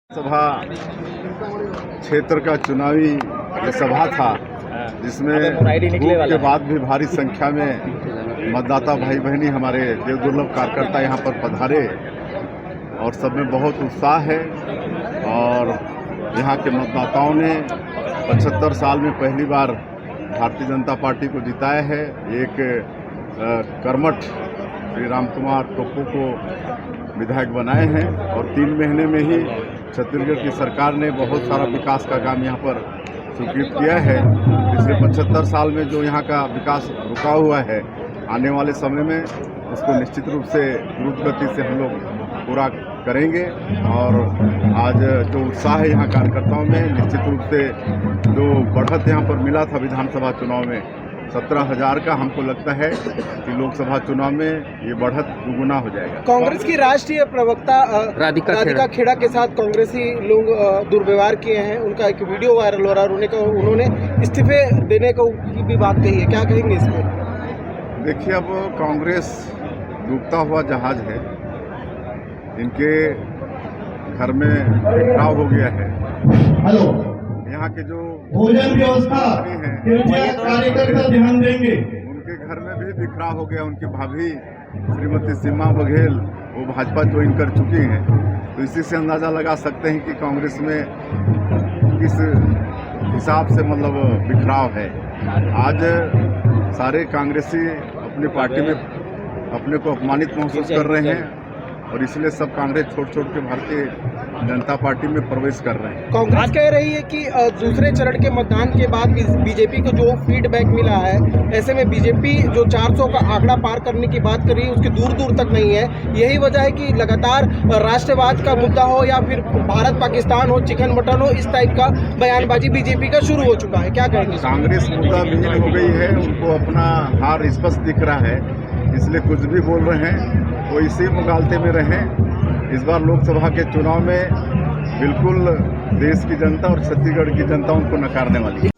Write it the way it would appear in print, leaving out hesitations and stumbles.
सभा क्षेत्र का चुनावी सभा था जिसमें वोट के बाद भी भारी संख्या में मतदाता भाई बहनी हमारे देवदुर्लभ कार्यकर्ता यहाँ पर पधारे और सब में बहुत उत्साह है। और यहाँ के मतदाताओं ने 75 साल में पहली बार भारतीय जनता पार्टी को जिताया है। एक कर्मठ श्री राम कुमार टोप्पो को विधायक बनाए हैं और 3 महीने में ही छत्तीसगढ़ की सरकार ने बहुत सारा विकास का काम यहाँ पर स्वीकृत किया है। पिछले 75 साल में जो यहाँ का विकास रुका हुआ है, आने वाले समय में उसको निश्चित रूप से द्रुत गति से हम लोग पूरा करेंगे। और आज जो उत्साह है यहाँ कार्यकर्ताओं में, निश्चित रूप से जो बढ़त यहाँ पर मिला था विधानसभा चुनाव में 17,000 का, हमको लगता है कि लोकसभा चुनाव में ये बढ़त दुगुना हो जाएगा। कांग्रेस की राष्ट्रीय प्रवक्ता राधिका खेड़ा के साथ कांग्रेसी लोग दुर्व्यवहार किए हैं। उनका एक वीडियो वायरल हो रहा है। उन्होंने इस्तीफे देने की भी बात कही है, क्या कहेंगे इसमें? देखिए, अब कांग्रेस डूबता हुआ जहाज है। इनके घर में बिखराव हो गया है। यहाँ के जो भोजन व्यवस्था कार्यकर्ता ध्यान देंगे। उनके घर में भी बिखराव हो गया। उनकी भाभी श्रीमती सीमा बघेल वो भाजपा ज्वाइन कर चुकी हैं। तो इसी से अंदाज़ा लगा सकते हैं कि कांग्रेस में किस हिसाब से मतलब बिखराव है। आज सारे कांग्रेसी अपनी पार्टी में अपने को अपमानित महसूस कर रहे हैं और इसलिए सब कांग्रेस छोड़ के भारतीय जनता पार्टी में प्रवेश कर रहे हैं। कांग्रेस कह रही है कि दूसरे चरण के मतदान के बाद बीजेपी को जो फीडबैक मिला है, ऐसे में बीजेपी जो 400 का आंकड़ा पार करने की बात कर रही है उसकी दूर तक नहीं है। यही वजह है कि लगातार राष्ट्रवाद का मुद्दा हो या फिर भारत पाकिस्तान हो, चिकन मटन हो, इस टाइप का बयानबाजी बीजेपी का शुरू हो चुका है। क्या कहेंगे? कांग्रेस मुद्दा विहीन हो गई है। उनको अपना हार स्पष्ट दिख रहा है, इसलिए कुछ भी बोल रहे हैं। वो इसी मुगालते में रहें। इस बार लोकसभा के चुनाव में बिल्कुल देश की जनता और छत्तीसगढ़ की जनता उनको नकारने वाली है।